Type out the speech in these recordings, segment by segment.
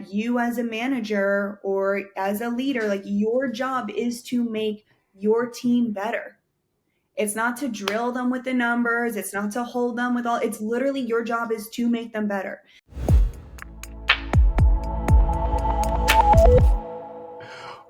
And you as a manager or as a leader, like your job is to make your team better. It's not to drill them with the numbers. It's not to hold them with all, it's literally your job is to make them better.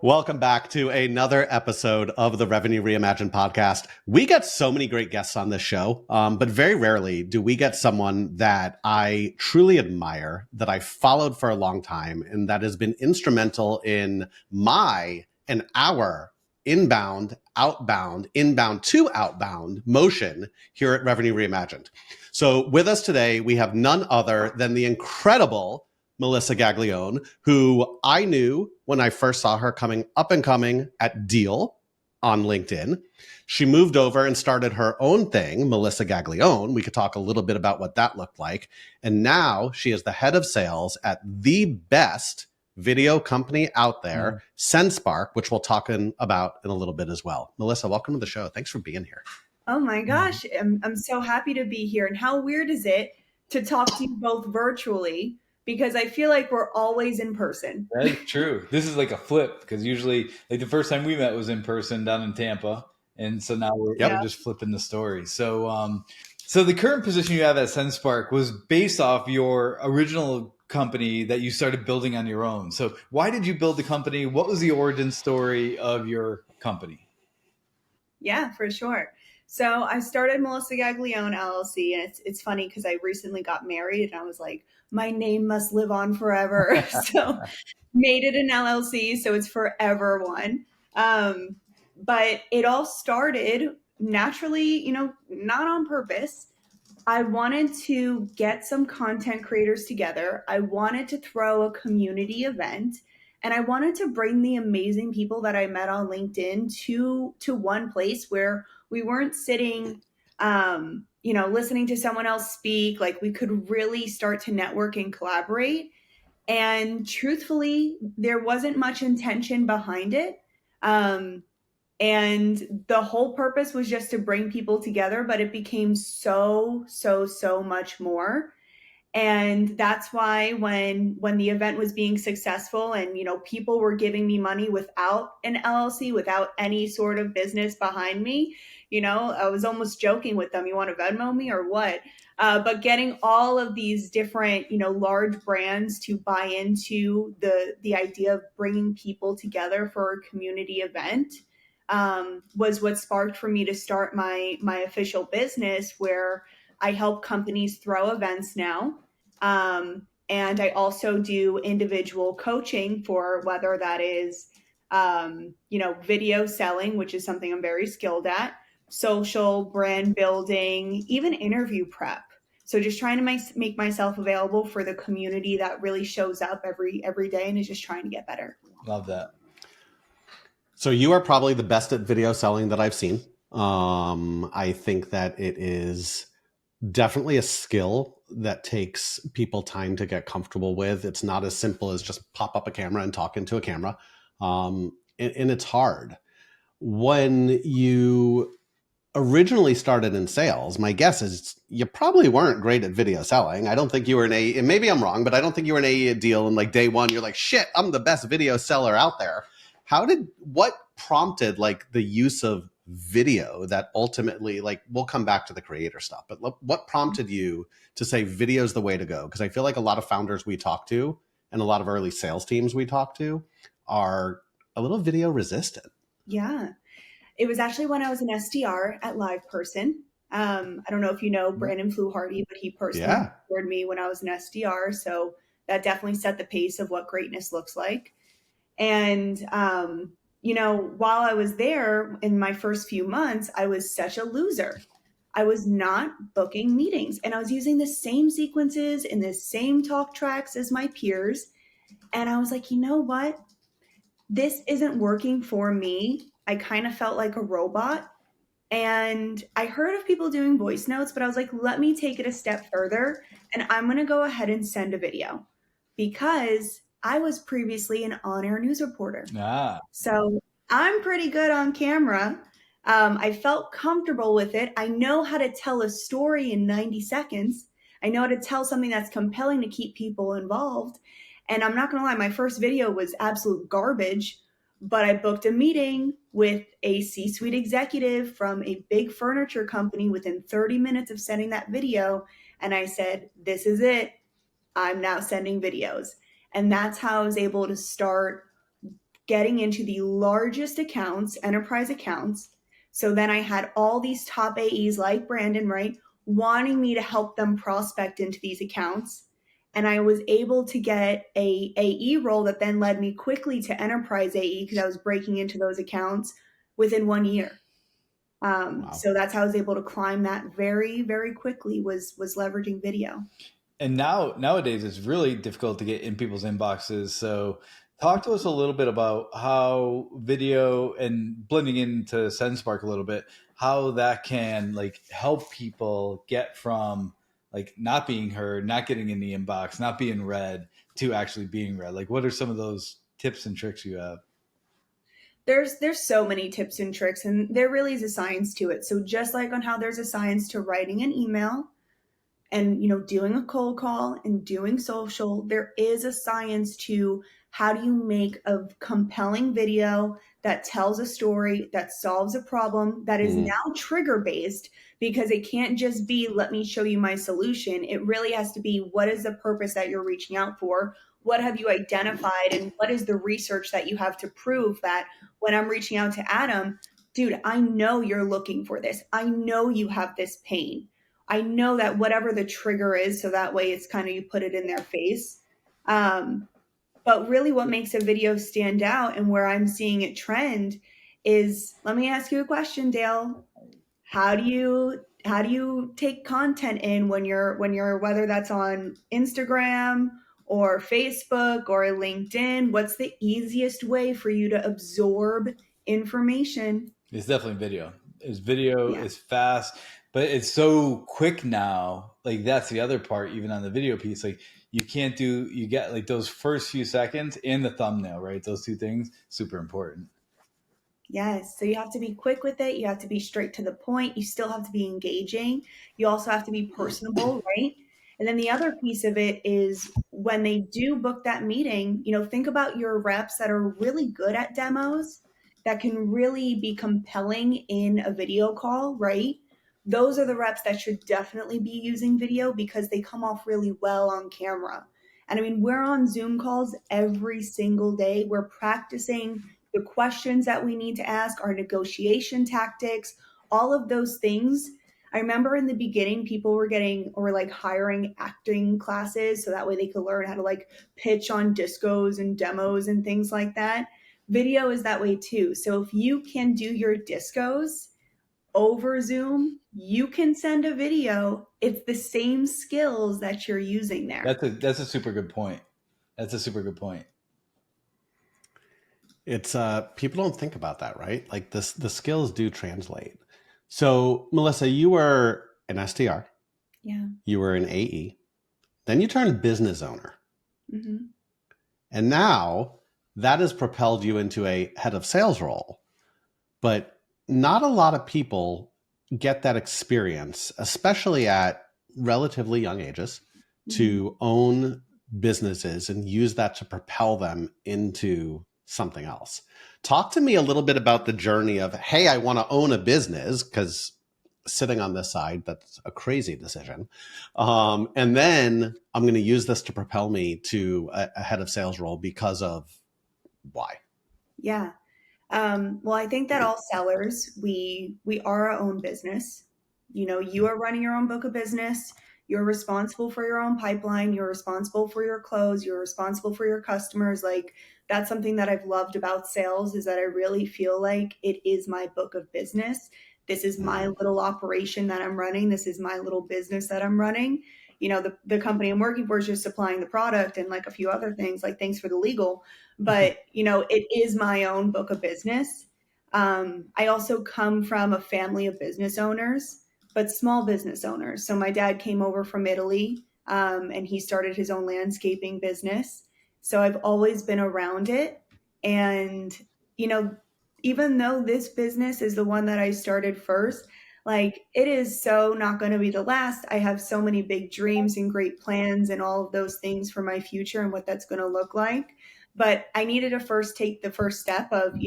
Welcome back to another episode of the Revenue Reimagined podcast. We get so many great guests on this show, but very rarely do we get someone that I truly admire, that I followed for a long time, and that has been instrumental in my and our inbound to outbound motion here at Revenue Reimagined. So with us today, we have none other than the incredible Melissa Gaglione, who I knew when I first saw her coming at Deal on LinkedIn. She moved over and started her own thing, Melissa Gaglione. We could talk a little bit about what that looked like. And now she is the head of sales at the best video company out there, SendSpark, which we'll talk about in a little bit as well. Melissa, welcome to the show. Thanks for being here. Oh my gosh, I'm so happy to be here. And how weird is it to talk to you both virtually? Because I feel like we're always in person. That's true. This is like a flip because usually like the first time we met was in person down in Tampa. And so now we're just flipping the story. So so the current position you have at SendSpark was based off your original company that you started building on your own. So why did you build the company? What was the origin story of your company? Yeah, for sure. So I started Melissa Gaglione LLC, and it's funny because I recently got married, and I was like, my name must live on forever. So made it an LLC, so it's Forever One. But it all started naturally, not on purpose. I wanted to get some content creators together. I wanted to throw a community event. And I wanted to bring the amazing people that I met on LinkedIn to one place where we weren't sitting, listening to someone else speak. Like we could really start to network and collaborate. And truthfully, there wasn't much intention behind it. And the whole purpose was just to bring people together, but it became so much more. And that's why when the event was being successful and, people were giving me money without an LLC, without any sort of business behind me, I was almost joking with them. You want to Venmo me or what? But getting all of these different, large brands to buy into the idea of bringing people together for a community event was what sparked for me to start my official business, where I help companies throw events now. And I also do individual coaching for whether that is, video selling, which is something I'm very skilled at, social, brand building, even interview prep. So just trying to make myself available for the community that really shows up every day and is just trying to get better. Love that. So you are probably the best at video selling that I've seen. I think that it is definitely a skill that takes people time to get comfortable with. It's not as simple as just pop up a camera and talk into a camera. And it's hard. When you originally started in sales, my guess is you probably weren't great at video selling. I don't think you were and maybe I'm wrong, but I don't think you were an A deal. And like day one, you're like, shit, I'm the best video seller out there. What prompted like the use of video that ultimately, like, we'll come back to the creator stuff, but what prompted you to say video is the way to go? Because I feel like a lot of founders we talk to and a lot of early sales teams we talk to are a little video resistant. Yeah. It was actually when I was an SDR at LivePerson. I don't know if you know Brandon Fluharty, but he personally mentored me when I was an SDR. So that definitely set the pace of what greatness looks like. And, while I was there in my first few months, I was such a loser. I was not booking meetings, and I was using the same sequences and the same talk tracks as my peers. And I was like, you know what? This isn't working for me. I kind of felt like a robot. And I heard of people doing voice notes, but I was like, let me take it a step further. And I'm going to go ahead and send a video, because I was previously an on-air news reporter. So I'm pretty good on camera. I felt comfortable with it. I know how to tell a story in 90 seconds. I know how to tell something that's compelling to keep people involved. And I'm not going to lie, my first video was absolute garbage, but I booked a meeting with a C-suite executive from a big furniture company within 30 minutes of sending that video. And I said, this is it. I'm now sending videos. And that's how I was able to start getting into the largest accounts, enterprise accounts. So then I had all these top AEs like Brandon, right, wanting me to help them prospect into these accounts. And I was able to get a AE role that then led me quickly to enterprise AE because I was breaking into those accounts within 1 year. Wow. So that's how I was able to climb that very, very quickly was leveraging video. And nowadays it's really difficult to get in people's inboxes. So talk to us a little bit about how video and blending into SendSpark a little bit, how that can like help people get from like not being heard, not getting in the inbox, not being read to actually being read. Like what are some of those tips and tricks you have? There's so many tips and tricks, and there really is a science to it. So just like on how there's a science to writing an email, and doing a cold call and doing social, there is a science to how do you make a compelling video that tells a story, that solves a problem, that is now trigger based, because it can't just be let me show you my solution. It really has to be what is the purpose that you're reaching out for, what have you identified, and what is the research that you have to prove that when I'm reaching out to Adam, dude, I know you're looking for this, I know you have this pain, I know that whatever the trigger is, so that way it's kind of you put it in their face. But really what makes a video stand out and where I'm seeing it trend is, let me ask you a question, Dale. How do you take content in when you're whether that's on Instagram or Facebook or LinkedIn? What's the easiest way for you to absorb information? It's definitely video. It's video, Yeah. it's fast, but it's so quick now. Like that's the other part, even on the video piece. Like you get like those first few seconds and the thumbnail, right? Those two things, super important. Yes. So you have to be quick with it. You have to be straight to the point. You still have to be engaging. You also have to be personable, right? And then the other piece of it is when they do book that meeting, think about your reps that are really good at demos, that can really be compelling in a video call, right? Those are the reps that should definitely be using video because they come off really well on camera. And I mean, we're on Zoom calls every single day. We're practicing the questions that we need to ask, our negotiation tactics, all of those things. I remember in the beginning, people were getting or like hiring acting classes so that way they could learn how to like pitch on discos and demos and things like that. Video is that way too. So if you can do your discos over Zoom, you can send a video. It's the same skills that you're using there. That's a super good point. That's a super good point. It's people don't think about that, right? Like the skills do translate. So Melissa, you were an SDR. Yeah. You were an AE. Then you turned business owner. Mm-hmm. And now that has propelled you into a head of sales role. But not a lot of people get that experience, especially at relatively young ages, to own businesses and use that to propel them into something else. Talk to me a little bit about the journey of, hey, I want to own a business, because sitting on this side, that's a crazy decision. And then I'm going to use this to propel me to a head of sales role because of why? Yeah. Well, I think that all sellers, we are our own business. You are running your own book of business. You're responsible for your own pipeline. You're responsible for your close. You're responsible for your customers. Like that's something that I've loved about sales is that I really feel like it is my book of business. This is my little operation that I'm running. This is my little business that I'm running. The company I'm working for is just supplying the product and like a few other things, like thanks for the legal, but it is my own book of business. I also come from a family of business owners, but small business owners. So my dad came over from Italy, and he started his own landscaping business. So I've always been around it. And, even though this business is the one that I started first, Like, it is so not going to be the last. I have so many big dreams and great plans and all of those things for my future and what that's going to look like. But I needed to first take the first step of,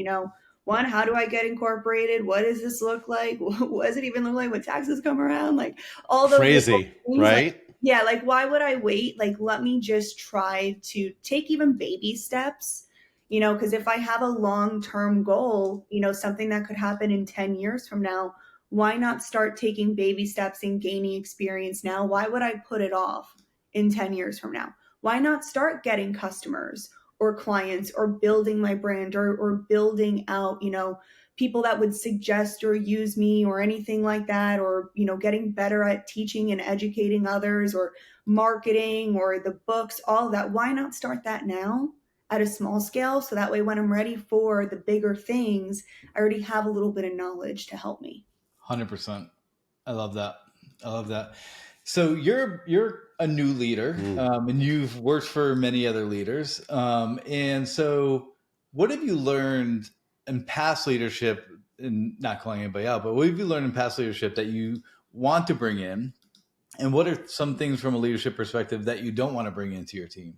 one, how do I get incorporated? What does this look like? What does it even look like when taxes come around? Like all those little Crazy, things. right? Like, yeah, like why would I wait? Like, let me just try to take even baby steps, because if I have a long-term goal, something that could happen in 10 years from now, why not start taking baby steps and gaining experience now? Why would I put it off in 10 years from now? Why not start getting customers or clients or building my brand or building out, people that would suggest or use me or anything like that, or, getting better at teaching and educating others or marketing or the books, all of that. Why not start that now at a small scale? So that way, when I'm ready for the bigger things, I already have a little bit of knowledge to help me. 100%. I love that. I love that. So you're a new leader, and you've worked for many other leaders. And so, what have you learned in past leadership? And not calling anybody out, but what have you learned in past leadership that you want to bring in? And what are some things from a leadership perspective that you don't want to bring into your team?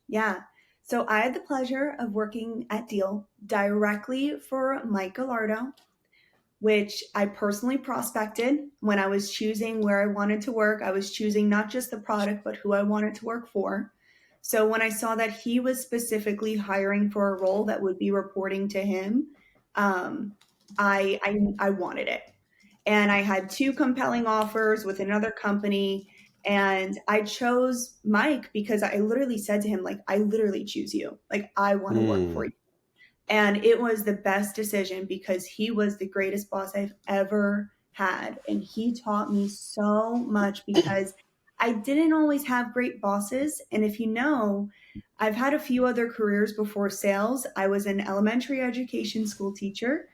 Yeah. So I had the pleasure of working at Deal directly for Mike Gallardo, which I personally prospected when I was choosing where I wanted to work. I was choosing not just the product, but who I wanted to work for. So when I saw that he was specifically hiring for a role that would be reporting to him, I wanted it. And I had two compelling offers with another company. And I chose Mike because I literally said to him, like, I literally choose you. Like, I want to work for you. And it was the best decision because he was the greatest boss I've ever had. And he taught me so much because I didn't always have great bosses. And if you know, I've had a few other careers before sales. I was an elementary education school teacher,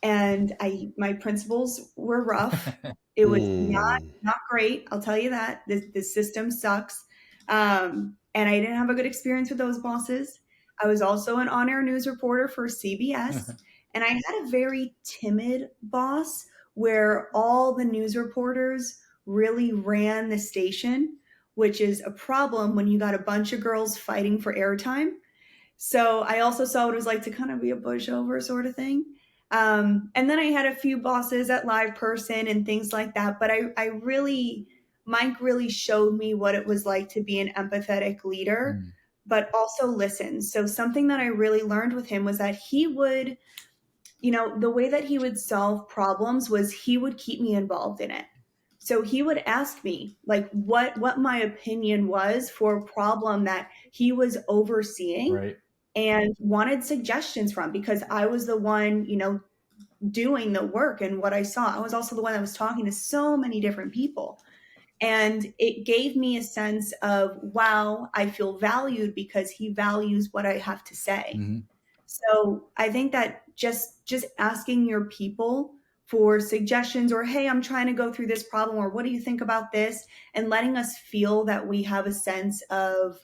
and my principals were rough. It was not great. I'll tell you that the system sucks. And I didn't have a good experience with those bosses. I was also an on-air news reporter for CBS, and I had a very timid boss where all the news reporters really ran the station, which is a problem when you got a bunch of girls fighting for airtime. So I also saw what it was like to kind of be a pushover sort of thing. And then I had a few bosses at LivePerson and things like that. But Mike really showed me what it was like to be an empathetic leader, but also listen. So something that I really learned with him was that he would, the way that he would solve problems was he would keep me involved in it. So he would ask me like what my opinion was for a problem that he was overseeing, right, and wanted suggestions from, because I was the one, doing the work and what I saw. I was also the one that was talking to so many different people. And it gave me a sense of, wow, I feel valued because he values what I have to say. So I think that just asking your people for suggestions, or, hey, I'm trying to go through this problem, or what do you think about this? And letting us feel that we have a sense of,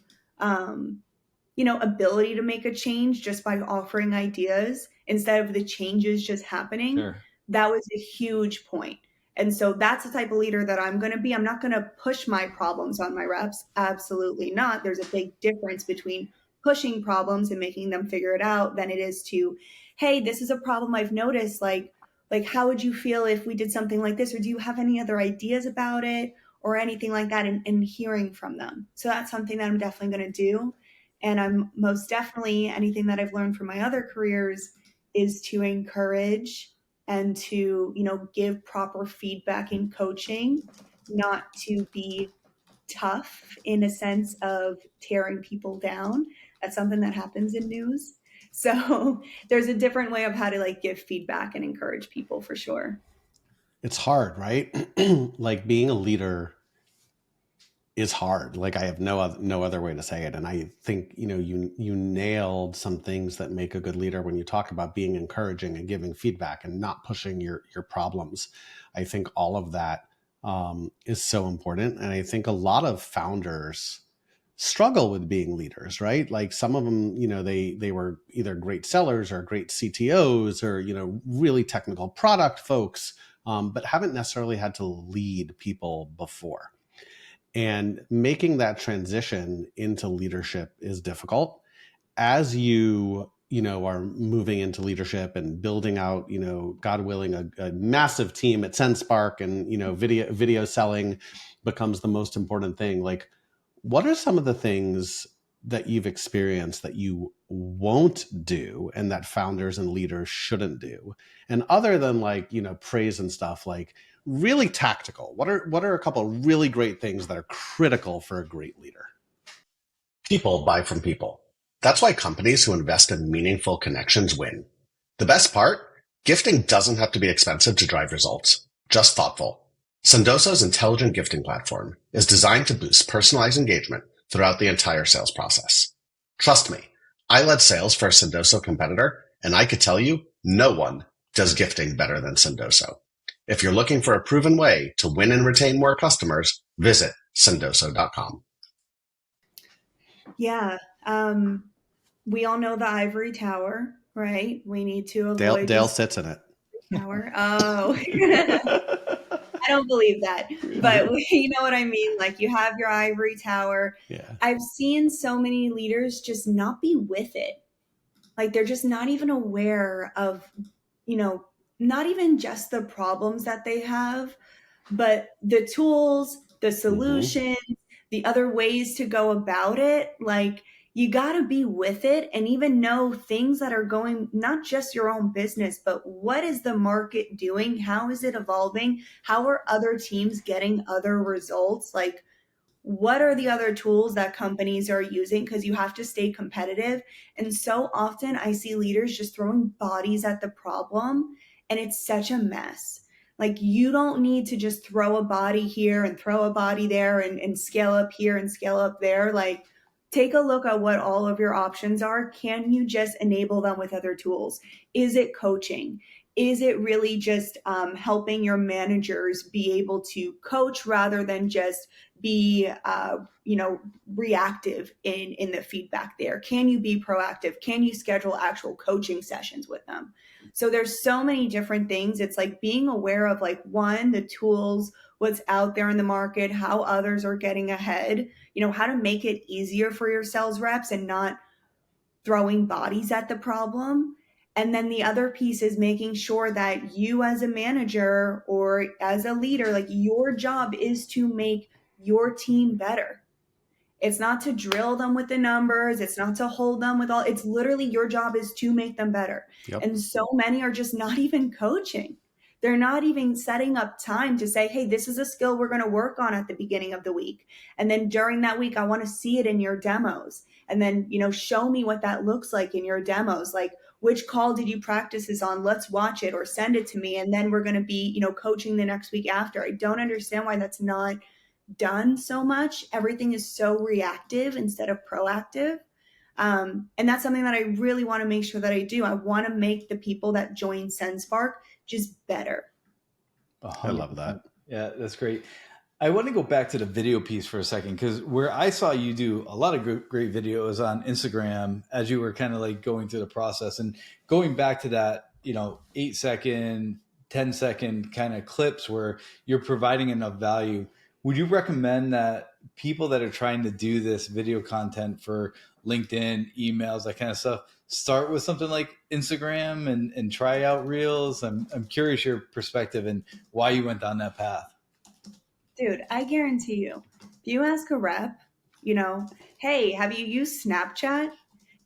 ability to make a change just by offering ideas instead of the changes just happening. Sure. That was a huge point. And so that's the type of leader that I'm going to be. I'm not going to push my problems on my reps. Absolutely not. There's a big difference between pushing problems and making them figure it out than it is to, hey, this is a problem I've noticed. Like how would you feel if we did something like this? Or do you have any other ideas about it or anything like that? And hearing from them. So that's something that I'm definitely going to do. And I'm most definitely, anything that I've learned from my other careers is to encourage and to, give proper feedback and coaching, not to be tough in a sense of tearing people down. That's something that happens in news. So there's a different way of how to give feedback and encourage people, for sure. It's hard, right? Like, being a leader is hard. Like, I have no other way to say it. And I think, you nailed some things that make a good leader when you talk about being encouraging and giving feedback and not pushing your problems. I think all of that is so important. And I think a lot of founders struggle with being leaders, right? Like, some of them, they were either great sellers or great CTOs or, really technical product folks, but haven't necessarily had to lead people before. And making that transition into leadership is difficult. As you are moving into leadership and building out, God willing, a massive team at SendSpark, and video selling becomes the most important thing. Like, what are some of the things that you've experienced that you won't do and that founders and leaders shouldn't do? And other than praise and stuff, like really tactical, what are a couple of really great things that are critical for a great leader? People buy from people. That's why companies who invest in meaningful connections win. The best part? Gifting doesn't have to be expensive to drive results, just thoughtful. Sendoso's intelligent gifting platform is designed to boost personalized engagement throughout the entire sales process. Trust me, I led sales for a Sendoso competitor, and I could tell you no one does gifting better than Sendoso. If you're looking for a proven way to win and retain more customers, visit sendoso.com. Yeah. We all know the ivory tower, right? We need to avoid Dale sits in it. Tower. Oh, I don't believe that, but you know what I mean? Like, you have your ivory tower. Yeah. I've seen so many leaders just not be with it. Like, they're just not even aware of, not even just the problems that they have, but the tools, the solutions, the other ways to go about it. Like, you got to be with it and even know things that are going, not just your own business, but what is the market doing? How is it evolving? How are other teams getting other results? Like, what are the other tools that companies are using? Because you have to stay competitive. And so often I see leaders just throwing bodies at the problem, and it's such a mess. Like, you don't need to just throw a body here and throw a body there and scale up here and scale up there. Like, take a look at what all of your options are. Can you just enable them with other tools? Is it coaching? Is it really just helping your managers be able to coach rather than just be reactive in the feedback there? Can you be proactive? Can you schedule actual coaching sessions with them? So there's so many different things. It's like being aware of, like, one, the tools, what's out there in the market, how others are getting ahead, how to make it easier for your sales reps and not throwing bodies at the problem. And then the other piece is making sure that you, as a manager or as a leader, like, your job is to make your team better. It's not to drill them with the numbers. It's not to hold them with all, it's literally your job is to make them better. Yep. And so many are just not even coaching. They're not even setting up time to say, hey, this is a skill we're going to work on at the beginning of the week. And then during that week, I want to see it in your demos. And then, show me what that looks like in your demos. Like, which call did you practice this on? Let's watch it or send it to me. And then we're going to be, coaching the next week after. I don't understand why that's not done so much. Everything is so reactive instead of proactive. And that's something that I really want to make sure that I do. I want to make the people that join SendSpark just better. I love that. Yeah, that's great. I want to go back to the video piece for a second, because where I saw you do a lot of great videos on Instagram as you were kind of like going through the process, and going back to that, 8-second, 10-second kind of clips where you're providing enough value. Would you recommend that people that are trying to do this video content for LinkedIn, emails, that kind of stuff, start with something like Instagram and try out Reels? I'm curious your perspective and why you went down that path. Dude, I guarantee you, if you ask a rep, hey, have you used Snapchat?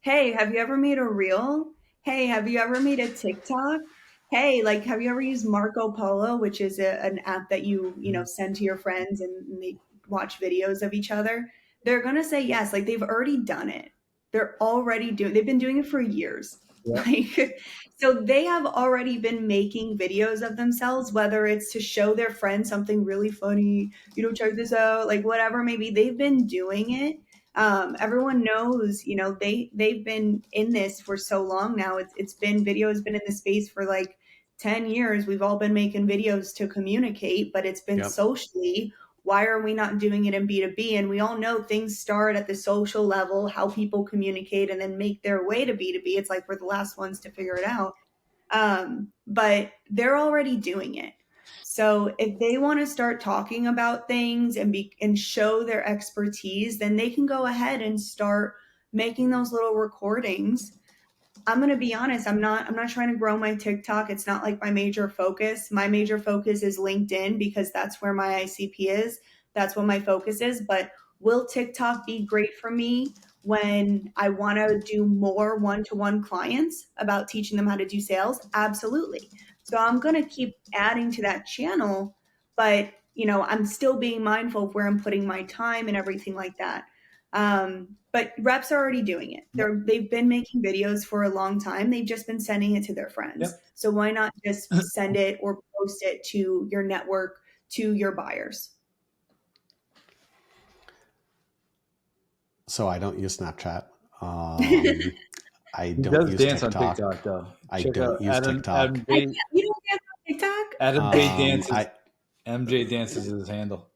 Hey, have you ever made a reel? Hey, have you ever made a TikTok? Hey, like, have you ever used Marco Polo, which is an app that you send to your friends and they watch videos of each other? They're going to say yes. Like, they've already done it. They've been doing it for years. Yeah. Like, so they have already been making videos of themselves, whether it's to show their friends something really funny, check this out, like whatever, maybe they've been doing it. Everyone knows, they've been in this for so long now. Video has been in the space for like 10 years. We've all been making videos to communicate, but it's been socially. Why are we not doing it in B2B? And we all know things start at the social level, how people communicate, and then make their way to B2B. It's like we're the last ones to figure it out. But they're already doing it. So if they want to start talking about things and show their expertise, then they can go ahead and start making those little recordings. I'm going to be honest, I'm not trying to grow my TikTok. It's not like my major focus. My major focus is LinkedIn because that's where my ICP is. That's what my focus is. But will TikTok be great for me when I want to do more one-to-one clients about teaching them how to do sales? Absolutely. So I'm going to keep adding to that channel, but I'm still being mindful of where I'm putting my time and everything like that. But reps are already doing it. They've been making videos for a long time. They've just been sending it to their friends. Yep. So why not just send it or post it to your network, to your buyers? So I don't use Snapchat. I don't use dance TikTok. on TikTok though. I don't use TikTok. You don't dance on TikTok? Adam J dances. MJ dances is his handle.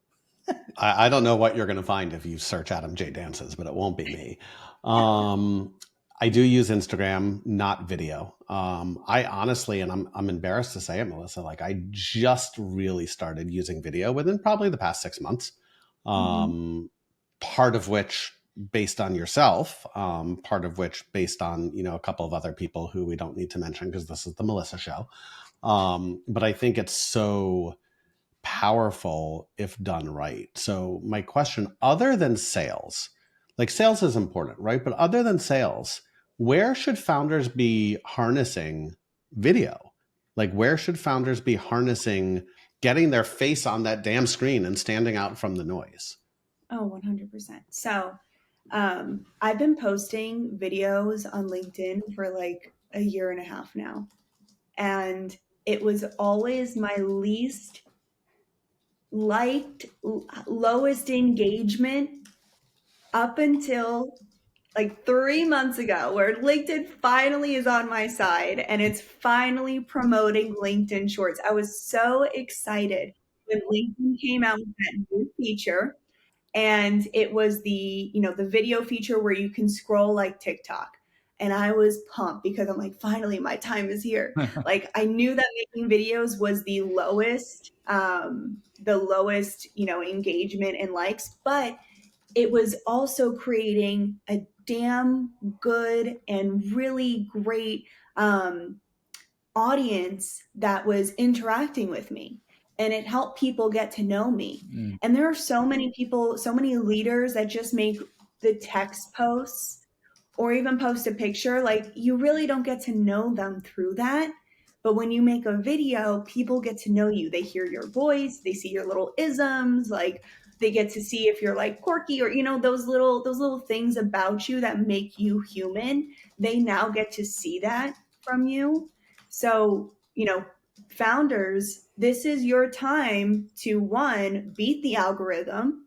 I don't know what you're going to find if you search Adam J dances, but it won't be me. I do use Instagram, not video. I honestly, and I'm embarrassed to say it, Melissa, like I just really started using video within probably the past 6 months. Part of which based on yourself, part of which based on, a couple of other people who we don't need to mention because this is the Melissa show. But I think it's so powerful if done right. So my question, other than sales, like sales is important, right? But other than sales, where should founders be harnessing video? Like where should founders be harnessing getting their face on that damn screen and standing out from the noise? Oh, 100%. So I've been posting videos on LinkedIn for like a year and a half now. And it was always my least liked, lowest engagement up until like 3 months ago, where LinkedIn finally is on my side and it's finally promoting LinkedIn Shorts. I was so excited when LinkedIn came out with that new feature. And it was the video feature where you can scroll like TikTok. And I was pumped because I'm like, finally, my time is here. Like I knew that making videos was the lowest, engagement and likes, but it was also creating a damn good and really great audience that was interacting with me. And it helped people get to know me. And there are so many people, so many leaders that just make the text posts or even post a picture. Like you really don't get to know them through that. But when you make a video, people get to know you. They hear your voice, they see your little isms, like they get to see if you're like quirky or those little things about you that make you human. They now get to see that from you. So, founders, this is your time to one, beat the algorithm,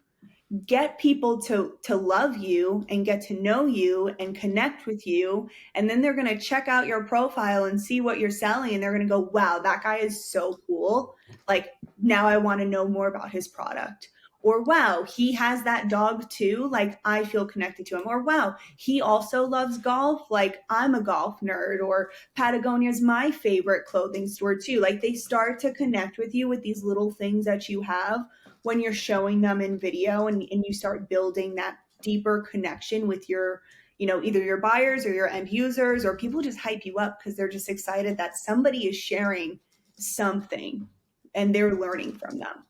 get people to love you and get to know you and connect with you. And then they're going to check out your profile and see what you're selling. And they're going to go, wow, that guy is so cool. Like now I want to know more about his product. Or wow, he has that dog too. Like I feel connected to him. Or wow, he also loves golf. Like I'm a golf nerd. Or Patagonia's my favorite clothing store too. Like they start to connect with you with these little things that you have when you're showing them in video, and you start building that deeper connection with your, either your buyers or your end users, or people just hype you up because they're just excited that somebody is sharing something and they're learning from them.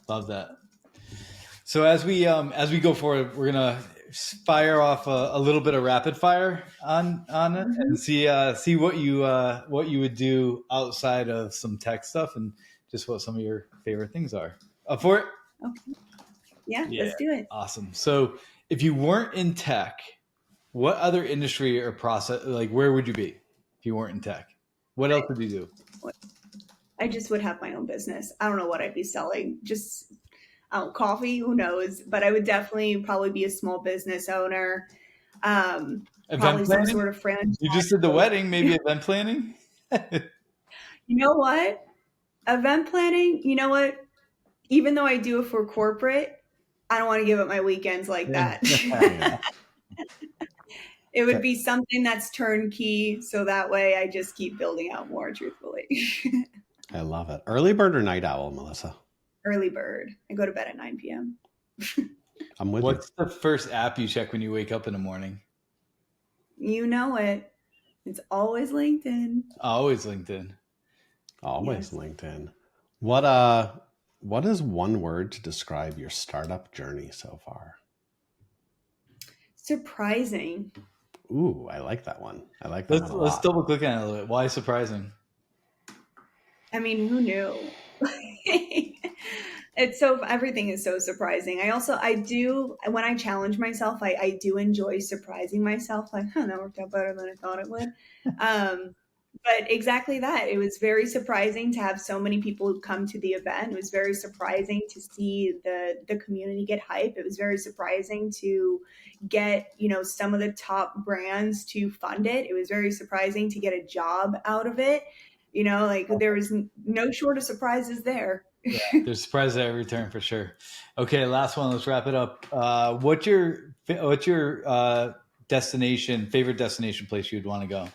Love that. So as we go forward, we're gonna fire off a little bit of rapid fire on it and see what you would do outside of some tech stuff and just what some of your favorite things are. Up for it? Okay. Yeah, let's do it. Awesome. So if you weren't in tech, what other industry or process, like where would you be if you weren't in tech? What else would you do? I just would have my own business. I don't know what I'd be selling. Just coffee, who knows? But I would definitely probably be a small business owner. Event probably planning? Some sort of franchise. You just did the wedding, maybe event planning? You know what? Event planning, you know what? Even though I do it for corporate, I don't want to give up my weekends like that. It would be something that's turnkey. So that way I just keep building out more, truthfully. I love it. Early bird or night owl, Melissa? Early bird. I go to bed at 9 p.m. I'm with What's you. the first app you check when you wake up in the morning? You know it. It's always LinkedIn. Always LinkedIn. Always Yes. LinkedIn. What is one word to describe your startup journey so far? Surprising. Ooh, I like that one. I like that one a Let's lot. double click on it a little bit. Why surprising? I mean, who knew? Everything is so surprising. I do, when I challenge myself, I do enjoy surprising myself. Like, that worked out better than I thought it would. But exactly that. It was very surprising to have so many people come to the event. It was very surprising to see the community get hype. It was very surprising to get, some of the top brands to fund it. It was very surprising to get a job out of it. Like there was no short of surprises there. Yeah, there's surprises at every turn for sure. Okay, last one. Let's wrap it up. What's your favorite destination place you'd want to go?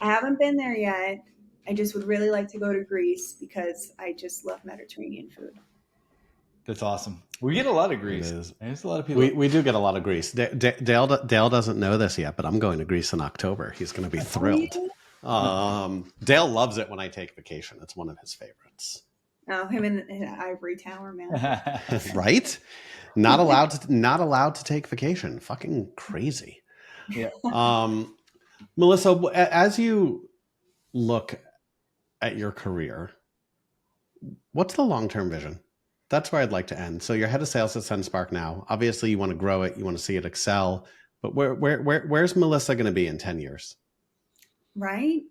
I haven't been there yet. I just would really like to go to Greece because I just love Mediterranean food. That's awesome. We get a lot of Greece. There's a lot of people. We do get a lot of Greece. Dale doesn't know this yet, but I'm going to Greece in October. He's going to be thrilled. Dale loves it when I take vacation. It's one of his favorites. Oh, him in the ivory tower, man. Right? Not allowed to take vacation. Fucking crazy. Yeah. Melissa, as you look at your career, what's the long-term vision? That's where I'd like to end. So you're head of sales at SendSpark now. Obviously, you want to grow it. You want to see it excel. But where's Melissa going to be in 10 years? Right?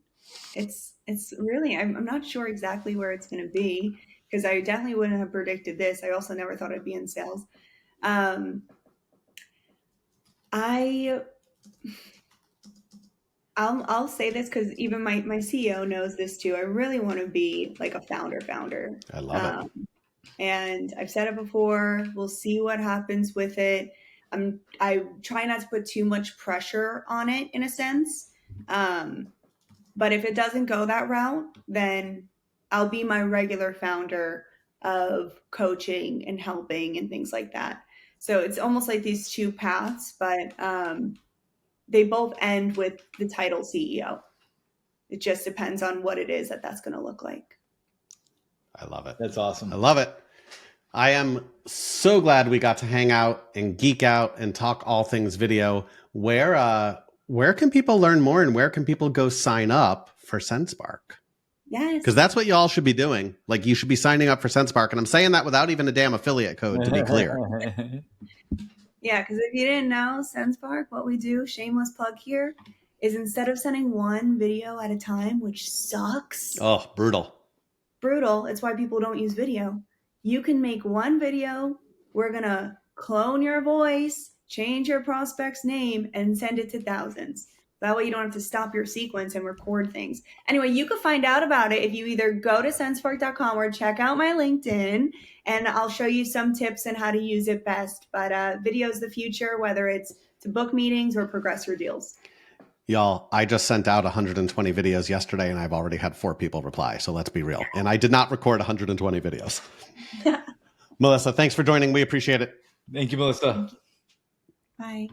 It's really, I'm not sure exactly where it's going to be because I definitely wouldn't have predicted this. I also never thought I'd be in sales. I'll say this because even my CEO knows this too. I really want to be like a founder. I love it. And I've said it before. We'll see what happens with it. I try not to put too much pressure on it in a sense. But if it doesn't go that route, then I'll be my regular founder of coaching and helping and things like that. So it's almost like these two paths, but they both end with the title CEO. It just depends on what it is that's going to look like. I love it. That's awesome. I love it. I am so glad we got to hang out and geek out and talk all things video. Where can people learn more and where can people go sign up for SendSpark? Yes. Because that's what y'all should be doing. Like you should be signing up for SendSpark. And I'm saying that without even a damn affiliate code, to be clear. Yeah, because if you didn't know, SendSpark, what we do, shameless plug here, is instead of sending one video at a time, which sucks. Oh, brutal. It's why people don't use video. You can make one video. We're going to clone your voice, change your prospect's name, and send it to thousands. That way you don't have to stop your sequence and record things. Anyway, you can find out about it if you either go to sendspark.com or check out my LinkedIn, and I'll show you some tips on how to use it best. But video's the future, whether it's to book meetings or progress your deals. Y'all, I just sent out 120 videos yesterday, and I've already had 4 people reply. So let's be real. And I did not record 120 videos. Melissa, thanks for joining. We appreciate it. Thank you, Melissa. Bye.